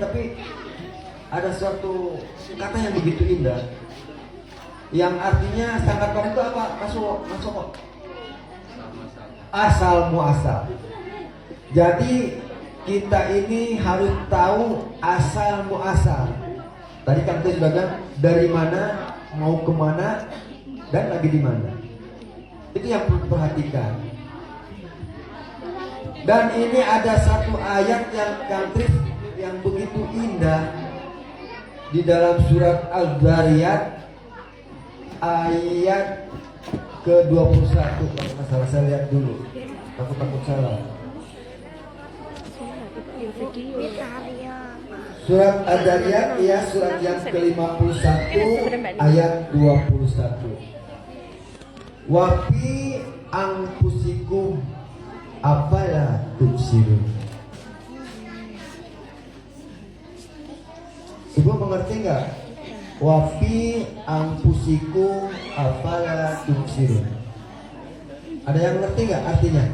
tapi ada suatu kata yang begitu indah, yang artinya sangkatan itu apa? Masuk asal muasal. Jadi kita ini harus tahu asal muasal. Tadi kan kita sudah bilang dari mana, mau kemana, dan lagi di mana. Itu yang perlu perhatikan. Dan ini ada satu ayat yang begitu indah di dalam surat Al-Zariyat ayat ke-21. Kalau nggak salah, saya lihat dulu. Takut salah. Surat Al-Zariyat, ya, surat yang ke-51 ayat 21. Wafi angkusikum afala tubsirun. Ibu mengerti nggak? Wafi angkusikum afala tubsirun. Ada yang ngerti nggak artinya?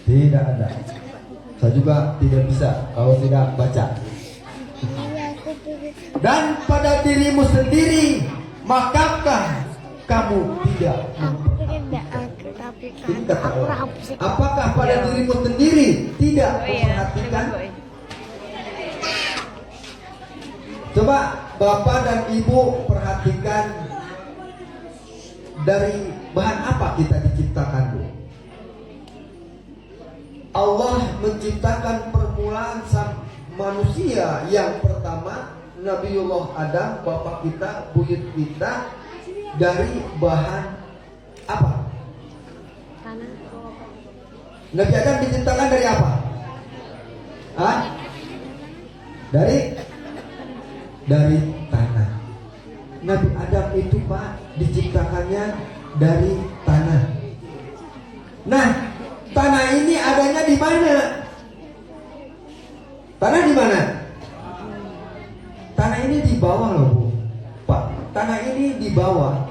Tidak ada. Saya juga tidak bisa kalau tidak baca. Dan pada dirimu sendiri, makakah kamu tidak memperhatikan? Apakah pada dirimu sendiri tidak memperhatikan? Coba Bapak dan Ibu perhatikan, dari bahan apa kita diciptakan, Bu? Allah menciptakan permulaan sang manusia yang pertama, Nabiullah Adam, bapak kita, buyut kita, dari bahan apa? Tanah. Nabi Adam diciptakan dari apa? Hah? Dari tanah. Nabi Adam itu, Pak, diciptakannya dari tanah. Nah, tanah ini adanya di mana? Tanah di mana? Tanah ini di bawah loh, Bu. Pak, tanah ini di bawah.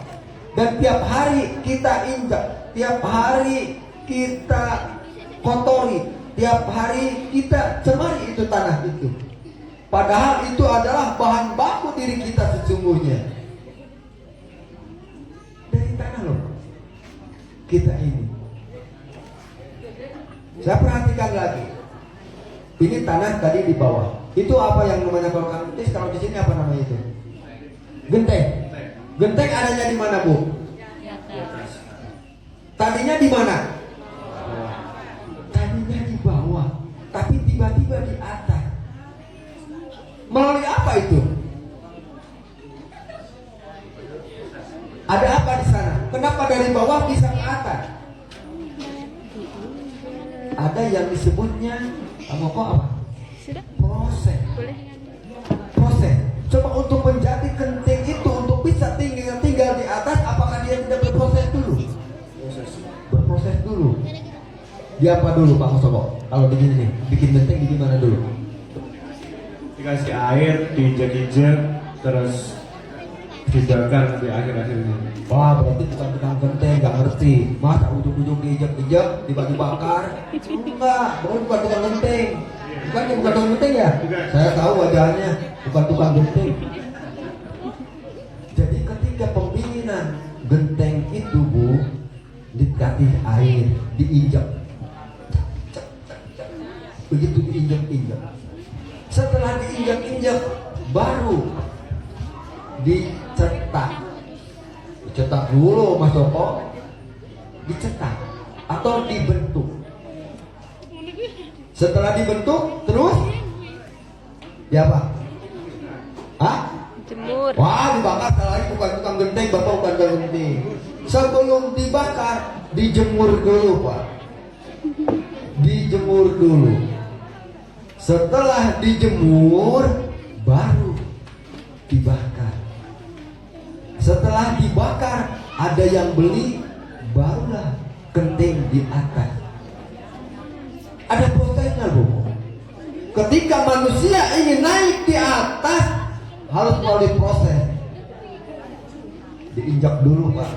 Dan tiap hari kita injak, tiap hari kita kotori, tiap hari kita cemari itu tanah itu. Padahal itu adalah bahan baku diri kita sesungguhnya. Dari tanah loh kita ini. Saya perhatikan lagi. Ini tanah tadi di bawah. Itu apa yang namanya kalau kantis? Kalau di sini apa namanya itu? Genteng. Genteng adanya di mana, Bu? Tadinya di mana? Tadinya di bawah, tapi tiba-tiba di atas. Melalui apa itu? Ada apa di sana? Kenapa dari bawah bisa ke atas? Ada yang disebutnya apa? Proses. Coba untuk menjadi genting itu, untuk bisa tinggal di atas, apakah dia tidak berproses dulu? Berproses dulu. Dia apa dulu, Pak Mustopo? Kalau begini nih, bikin genting di mana dulu? Dikasih air, diinjak-injak, terus dibakar di akhir-akhirnya. Wah, berarti bukan tukang genteng, nggak ngerti. Masa ujung-ujung diinjak-injak, dibakar? Enggak, bukan tukang genteng. Bukan tukang genteng ya? Saya tahu wajahnya, bukan tukang genteng. Jadi ketika pembinaan genteng itu, Bu, dikasih air, diinjak. Begitu diinjak-injak. Setelah diinjak-injak, baru dicetak. Dicetak dulu, Mas Joko. Dicetak atau dibentuk. Setelah dibentuk, terus ya apa? Hah? Jemur. Wah, dibakar lagi, bukan tukang genteng, Bapak bukan tukang genteng. Sebelum dibakar, dijemur dulu, Pak. Dijemur dulu. Setelah dijemur, baru dibakar. Setelah dibakar, ada yang beli, barulah genting di atas. Ada prosesnya, Bu. Ketika manusia ingin naik di atas, harus melalui proses. Diinjak dulu, Pak.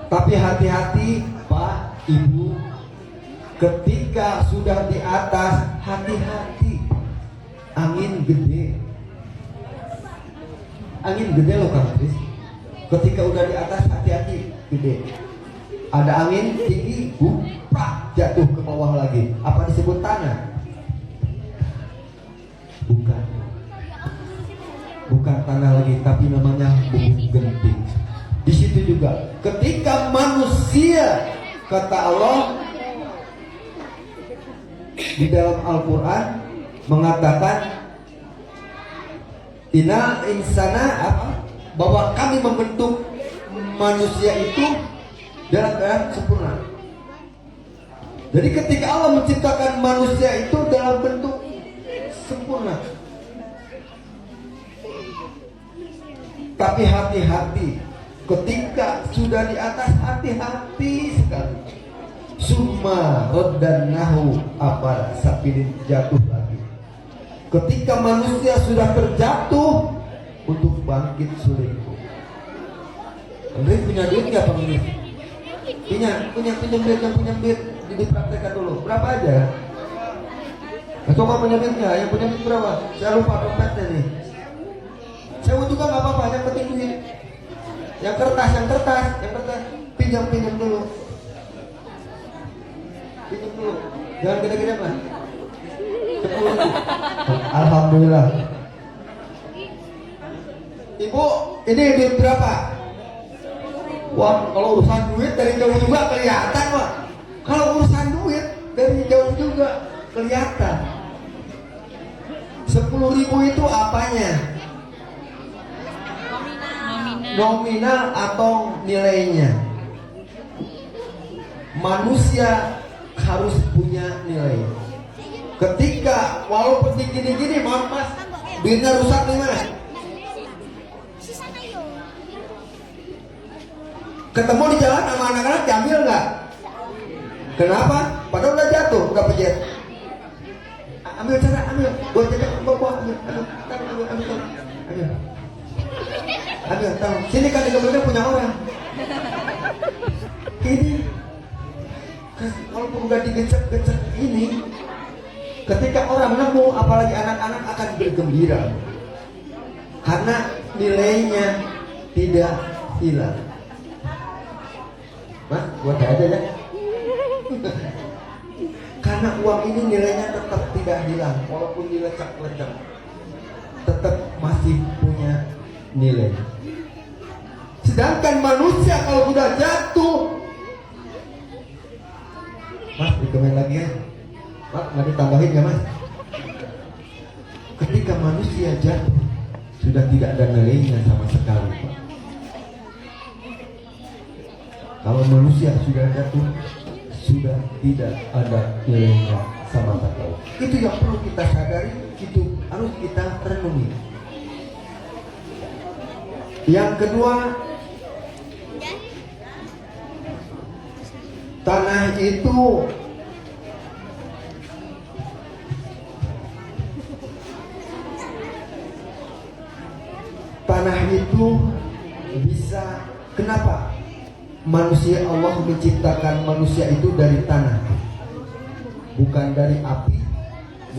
Tapi hati-hati, Pak, Ibu, Ketika sudah di atas, hati-hati. Angin gede. Angin gede loh Kang Kris. Ketika udah di atas, hati-hati, gede. Ada angin tinggi, buprak, jatuh ke bawah lagi. Apa disebut tanah? Bukan. Bukan tanah lagi, tapi namanya bumi genting. Di situ juga, ketika manusia, kata Allah di dalam Al-Quran mengatakan, Inna insana apa? Bahwa kami membentuk manusia itu dalam keadaan sempurna. Jadi ketika Allah menciptakan manusia itu dalam bentuk sempurna. Tapi hati-hati, ketika sudah di atas, hati-hati sekali. Summa raddannahu apa sapilin, jatuh lagi. Ketika manusia sudah terjatuh, untuk bangkit sulit. Andri punya duit nggak Pak Andri? Punya duit dipraktekkan dulu. Berapa aja? Coba punya duit nggak? Yang punya duit berapa? Saya lupa dompetnya nih. Sewa juga nggak apa-apa, yang penting duit. Yang kertas, pinjam dulu. Pinjam dulu. Jangan gede-gede Mas. 10.000. Alhamdulillah. Ibu, ini duit berapa? Wah, kalau urusan duit dari jauh juga kelihatan, Pak. Kalau urusan duit dari jauh juga kelihatan. 10.000 itu apanya? Nominal atau nilainya? Manusia harus punya nilai. Ketika walaupun gini-gini, maaf Mas, duitnya rusak nih Mas. Ketemu di jalan sama anak-anak, diambil nggak? Kenapa? Padahal udah jatuh, udah pejet. Ambil cara, ambil. Gua jaga, bawa, ambil. Tahu. Sini kan di punya orang. Ini, walaupun udah digecek-gecek ini, ketika orang nemu, apalagi anak-anak akan bergembira, karena nilainya tidak hilang. Mas, buat aja ya. Karena uang ini nilainya tetap tidak hilang, walaupun dilecak-lecak, tetap masih punya nilai. Sedangkan manusia kalau sudah jatuh, Mas, dikomen lagi ya. Mas, nggak ditambahin ya Mas? Ketika manusia jatuh, sudah tidak ada nilainya sama sekali, Pak. Kalau manusia sudah jatuh, sudah tidak ada nilainya sama sekali. Itu yang perlu kita sadari, itu harus kita renungi. Yang kedua, tanah itu bisa, kenapa? Manusia, Allah menciptakan manusia itu dari tanah, bukan dari api,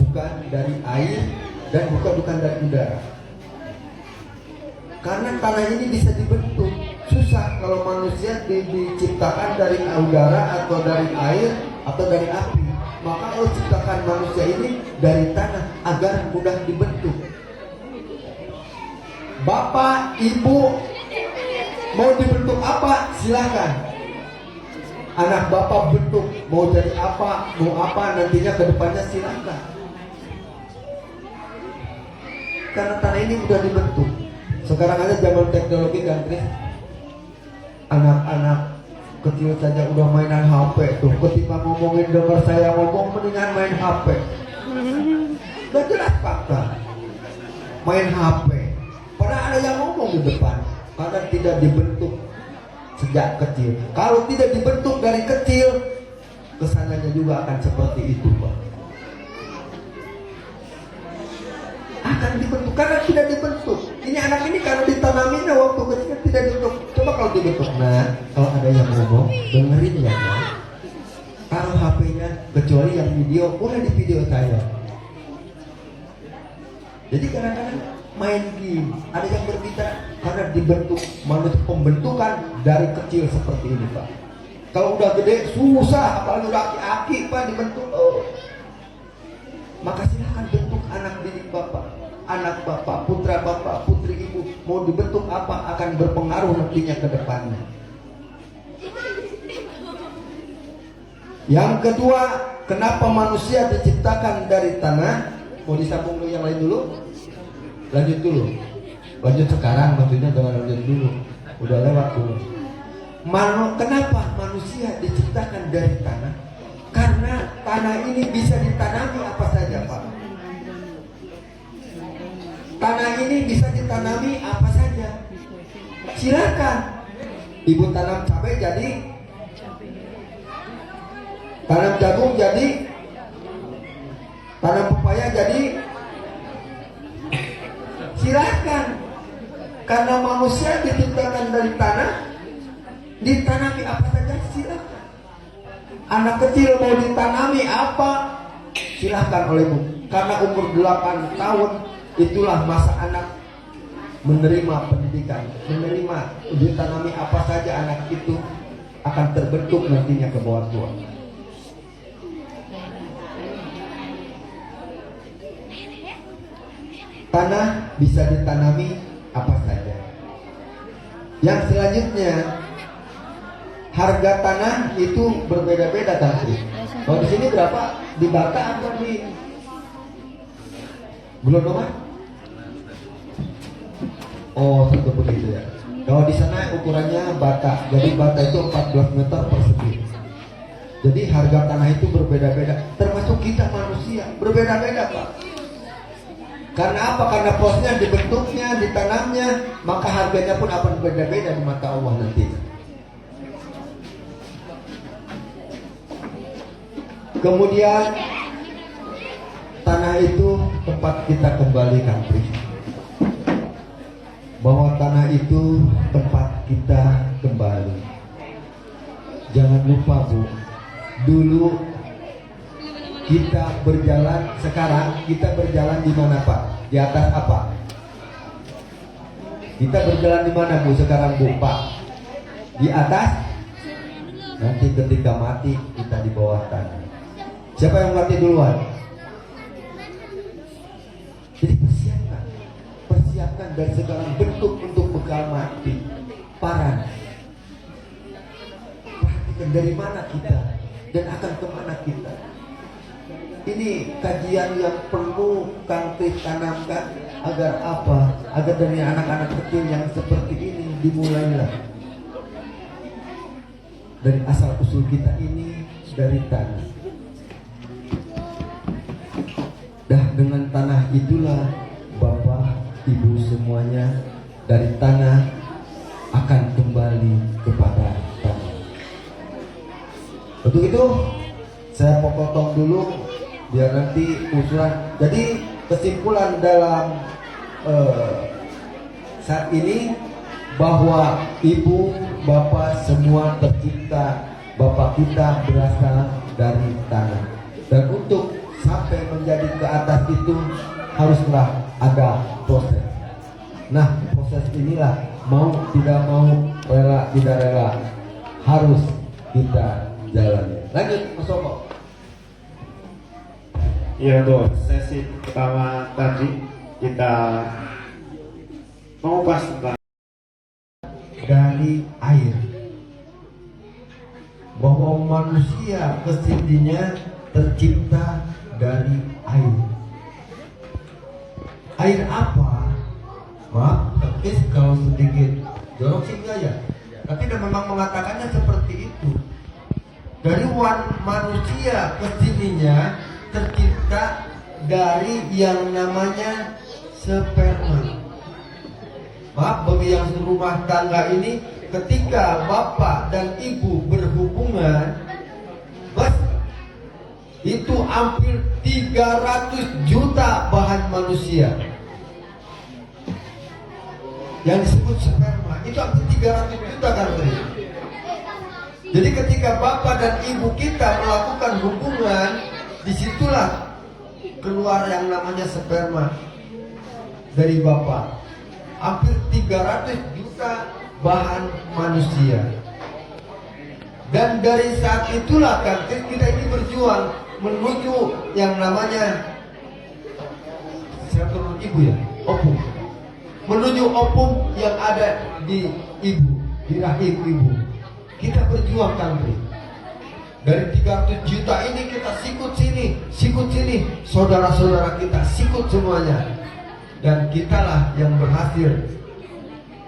bukan dari air, dan bukan dari udara. Karena tanah ini bisa dibentuk. Susah kalau manusia diciptakan dari udara atau dari air atau dari api. Maka Allah ciptakan manusia ini dari tanah agar mudah dibentuk. Bapak, ibu mau dibentuk apa? Silahkan. Anak bapak bentuk mau jadi apa, mau apa nantinya ke depannya, silahkan. Karena tanah ini udah dibentuk. Sekarang aja zaman teknologi kan, Chris. Anak-anak kecil saja udah mainan HP tuh. Ketika ngomongin dengar saya ngomong, mendingan main HP. Udah jelas fakta. Main HP. Padahal ada yang ngomong di depan. Karena tidak dibentuk sejak kecil. Kalau tidak dibentuk dari kecil, kesananya juga akan seperti itu, Pak. Akan dibentuk karena tidak dibentuk. Ini anak ini karena ditanaminya waktu kecil tidak dibentuk. Coba kalau dibentuk, nah kalau ada yang ngomong dengerin ya, nah. Kalau HP-nya kecuali yang video, boleh di video saya. Jadi kadang-kadang main game, ada yang berbicara karena dibentuk manusia, pembentukan dari kecil seperti ini Pak. Kalau udah gede susah, apalagi udah aki-aki Pak dibentuk. Maka silahkan bentuk anak didik Bapak, anak Bapak, putra Bapak, putri Ibu, mau dibentuk apa akan berpengaruh nantinya ke depannya. Yang kedua, kenapa manusia diciptakan dari tanah? Mau disambung dulu yang lain dulu? Lanjut dulu. Lanjut sekarang, maksudnya jangan lanjut dulu. Udah lewat dulu. Kenapa manusia diciptakan dari tanah? Karena tanah ini bisa ditanami apa saja Pak. Tanah ini bisa ditanami apa saja. Silakan. Ibu tanam cabai jadi, tanam jagung jadi, tanam pepaya jadi, silakan. Karena manusia diciptakan dari tanah, ditanami apa saja silakan. Anak kecil mau ditanami apa, silakan olehmu. Karena umur 8 tahun itulah masa anak menerima pendidikan, menerima ditanami apa saja anak itu akan terbentuk nantinya ke bawah tua. Tanah bisa ditanami apa saja. Yang selanjutnya, harga tanah itu berbeda-beda kan? Kalau di sini berapa? Di Bata atau di Glodoma? Oh, tentu begitu ya. Kalau di sana ukurannya bata, jadi bata itu 14 meter persegi. Jadi harga tanah itu berbeda-beda, termasuk kita manusia berbeda-beda Pak. Karena apa? Karena prosesnya dibentuknya, ditanamnya, maka harganya pun akan berbeda-beda di mata Allah nanti. Kemudian tanah itu tempat kita kembali Kantri. Bahwa tanah itu tempat kita kembali. Jangan lupa Bu, dulu kita berjalan, sekarang kita berjalan di mana Pak? Di atas apa? Kita berjalan di mana Bu sekarang Bu Pak? Di atas. Nanti ketika mati kita di bawah tanah. Siapa yang mati duluan? Jadi persiapkan dari sekarang bentuk untuk bekal mati. Parah. Perhatikan dari mana kita dan akan kemana kita. Ini kajian yang perlu Kang Tris tanamkan agar apa? Agar dari anak-anak kecil yang seperti ini dimulailah. Dari asal usul kita ini dari tanah. Dah dengan tanah itulah Bapak, Ibu semuanya dari tanah akan kembali kepada tanah. Untuk itu saya potong dulu biar nanti usulan. Jadi kesimpulan dalam saat ini bahwa Ibu, Bapak semua tercipta, Bapak kita berasal dari tanah. Dan untuk sampai menjadi ke atas itu haruslah ada proses. Nah, proses inilah mau tidak mau, rela tidak rela, harus kita jalani. Lanjut Mas Sopo. Ya, untuk sesi pertama tadi kita mengupas tentang dari air, bahwa manusia kesininya tercipta dari air. Air apa? Maaf, tapi kalau sedikit jorok sih enggak ya. Tapi dia memang mengatakannya seperti itu. Dari manusia kesininya tercipta dari yang namanya sperma. Maaf, bagi yang rumah tangga ini, ketika bapak dan ibu berhubungan, bos, itu hampir 300 juta bahan manusia yang disebut sperma. Itu hampir 300 juta kan tadi. Jadi ketika bapak dan ibu kita melakukan hubungan, disitulah keluar yang namanya sperma dari bapak. Hampir 300 juta bahan manusia. Dan dari saat itulah kan kita ini berjuang menuju yang namanya ibu ya, opung. Menuju opung yang ada di ibu, di rahim ibu. Kita berjuang country. Dari 300 juta ini kita sikut sini, saudara-saudara kita sikut semuanya. Dan kitalah yang berhasil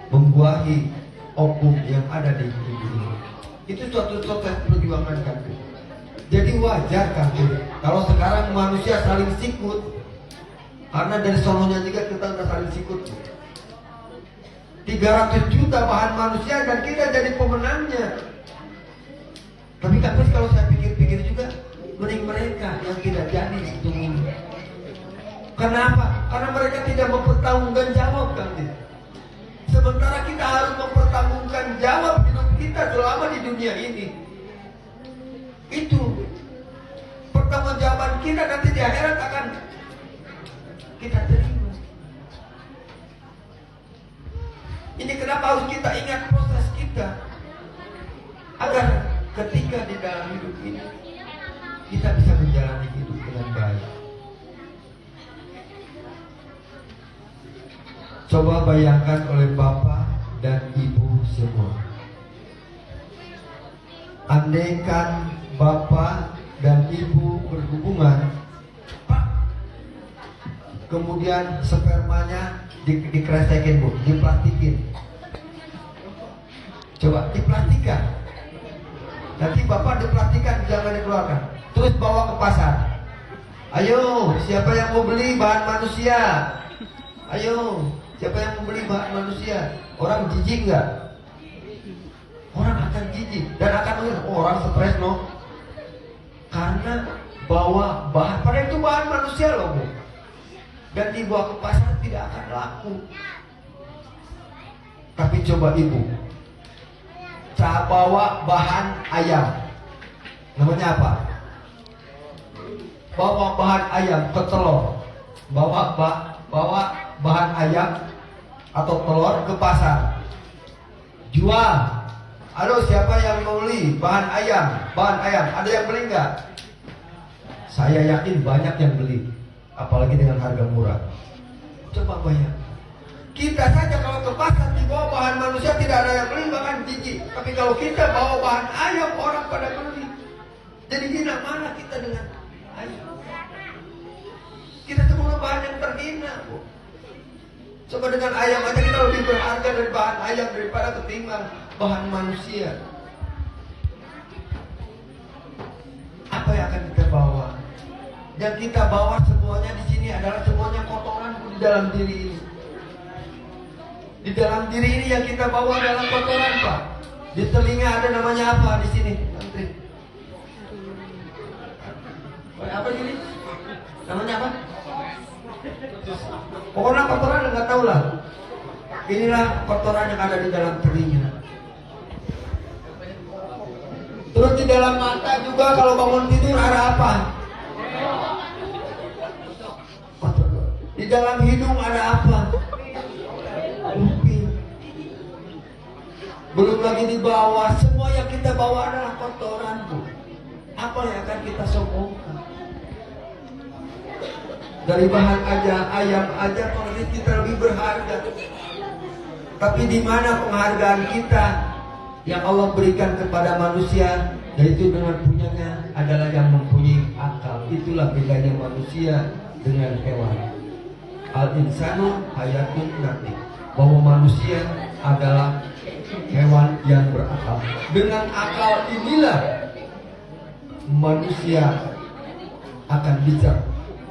membuahi opung yang ada di ibu ini. Itu suatu perjuangan country. Jadi wajar country kalau sekarang manusia saling sikut. Karena dari sononya juga kita udah saling sikut. 300 juta bahan manusia dan kita jadi pemenangnya. Tapi kalau saya pikir-pikir juga, mending mereka yang tidak jadi ditunggu. Kenapa? Karena mereka tidak mempertanggungan jawab kan. Sementara kita harus mempertanggungan jawab hidup kita selama di dunia ini. Itu pertanggungjawaban kita nanti di akhirat akan kita terima. Ini kenapa harus kita ingat proses kita, agar ketika di dalam hidup ini kita bisa menjalani hidup dengan baik. Coba bayangkan oleh bapak dan ibu semua. Andaikan bapak dan ibu berhubungan, kemudian spermanya dikresekin bu, diplastikin. Coba diplastikan. Nanti bapak diplastikan, jangan dikeluarkan. Terus bawa ke pasar. Ayo, siapa yang mau beli bahan manusia? Ayo, siapa yang mau beli bahan manusia? Orang jijik nggak? Orang akan jijik dan akan melihat orang stres no. Karena bawa bahan, padahal itu bahan manusia loh bu. Dan dibawa ke pasar tidak akan laku. Tapi coba ibu, saya bawa bahan ayam, namanya apa? Bawa bahan ayam ke telur, bawa bahan ayam atau telur ke pasar, jual. Halo, siapa yang mau beli bahan ayam? Ada yang beli nggak? Saya yakin banyak yang beli. Apalagi dengan harga murah. Coba bayang. Kita saja kalau ke pasar dibawa bahan manusia tidak ada yang beli, bahkan jijik. Tapi kalau kita bawa bahan ayam, orang pada beli. Jadi hina mana kita dengan ayam? Kita semua bahan yang terhina bu. Coba dengan ayam aja kita lebih berharga dari bahan ayam daripada ketimbang bahan manusia. Apa yang akan kita bawa? Yang kita bawa semuanya di sini adalah semuanya kotoran di dalam diri ini. Di dalam diri ini yang kita bawa adalah kotoran pak. Di telinga ada namanya apa di sini? Menteri. Apa ini? Namanya apa? Pokoknya kotoran nggak tahu lah. Inilah kotoran yang ada di dalam telinga. Terus di dalam mata juga kalau bangun tidur ada apa? Di dalam hidung ada apa? Kuping. Belum lagi di bawah, semua yang kita bawa adalah kotoran bu. Apa yang akan kita sombongkan? Dari bahan aja, ayam aja, kalau kita lebih berharga. Tapi di mana penghargaan kita yang Allah berikan kepada manusia, yaitu dengan punyanya adalah yang mempunyai akal. Itulah bedanya manusia dengan hewan. Al-insanu hayatun natik, bahwa manusia adalah hewan yang berakal. Dengan akal inilah manusia akan bisa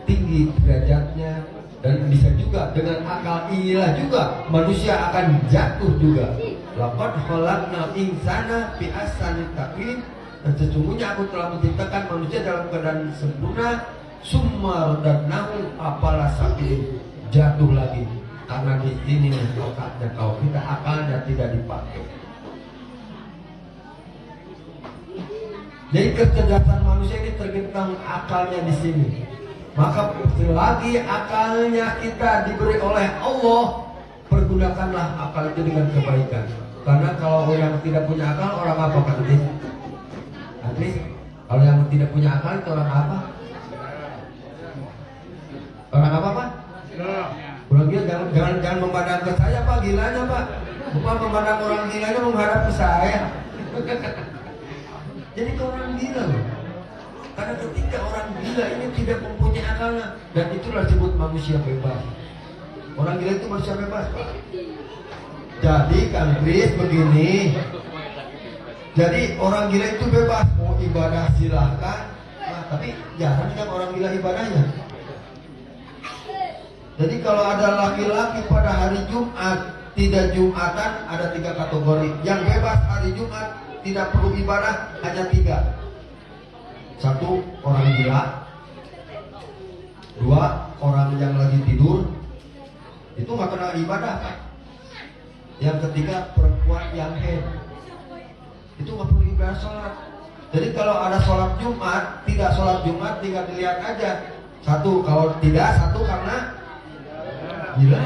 tinggi derajatnya, dan bisa juga dengan akal inilah juga manusia akan jatuh juga. Laqad khalaqnal insana fi ahsani taqwim, dan sesungguhnya aku telah menciptakan manusia dalam keadaan sempurna. Summa radadnahu apala sakin, jatuh lagi karena di sini otaknya kau, kita akalnya tidak dipakai. Jadi kecerdasan manusia ini tergantung akalnya di sini. Maka selagi akalnya kita diberi oleh Allah, pergunakanlah akal itu dengan kebaikan. Karena kalau yang tidak punya akal, orang apa Pak Andri? Kalau yang tidak punya akal itu orang apa? Orang apa Pak? Orang gila. Jangan memandang ke saya Pak, gilanya Pak. Bukan memandang orang gilanya menghadap ke saya. Jadi ke orang gila loh. Karena ketika orang gila ini tidak mempunyai akalnya, dan itulah disebut manusia bebas. Orang gila itu manusia bebas Pak. Jadi Kang Kris begini. Jadi orang gila itu bebas, mau ibadah silahkan. Nah, tapi jarang kan orang gila ibadahnya. Jadi kalau ada laki-laki pada hari Jumat tidak Jumatan, ada 3 kategori. Yang bebas hari Jumat tidak perlu ibadah hanya 3. 1, orang gila. 2, orang yang lagi tidur. Itu nggak kena ibadah Pak. Yang ketiga, perempuan yang haid. Itu nggak perlu ibadah sholat. Jadi kalau ada sholat Jumat, tidak sholat Jumat, tinggal dilihat aja. 1, kalau tidak, 1 karena gila.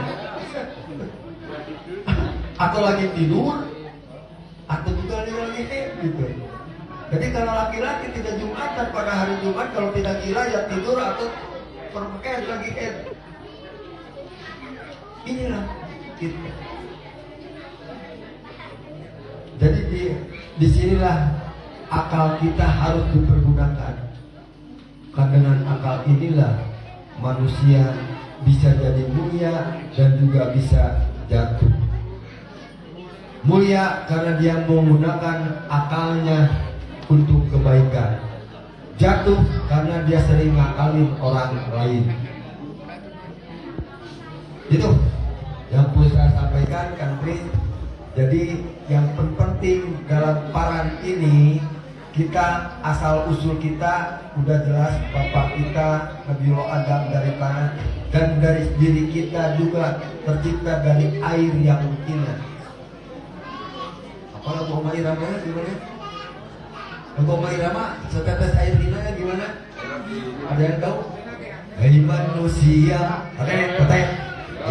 Atau lagi tidur, atau juga lagi haid gitu. Jadi kalau laki-laki tidak Jumatan pada hari Jumat, kalau tidak gila ya tidur atau perempuan lagi haid. Inilah gitu. Jadi disinilah akal kita harus dipergunakan. Karena dengan akal inilah manusia bisa jadi mulia dan juga bisa jatuh. Mulia karena dia menggunakan akalnya untuk kebaikan. Jatuh karena dia sering ngakalin orang lain. Itu yang perlu saya sampaikan Kang Kris. Jadi yang penting dalam paran ini, kita asal usul kita udah jelas. Bapak kita Nabiullah Adam dari tanah, dan dari diri kita juga tercipta dari air yang hina. Apa lagu Oma Irama gimana? Lagu Oma Irama setetes air hina gimana? Ada yang tahu? Hai manusia, katanya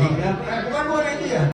ingat, bukan itu ya.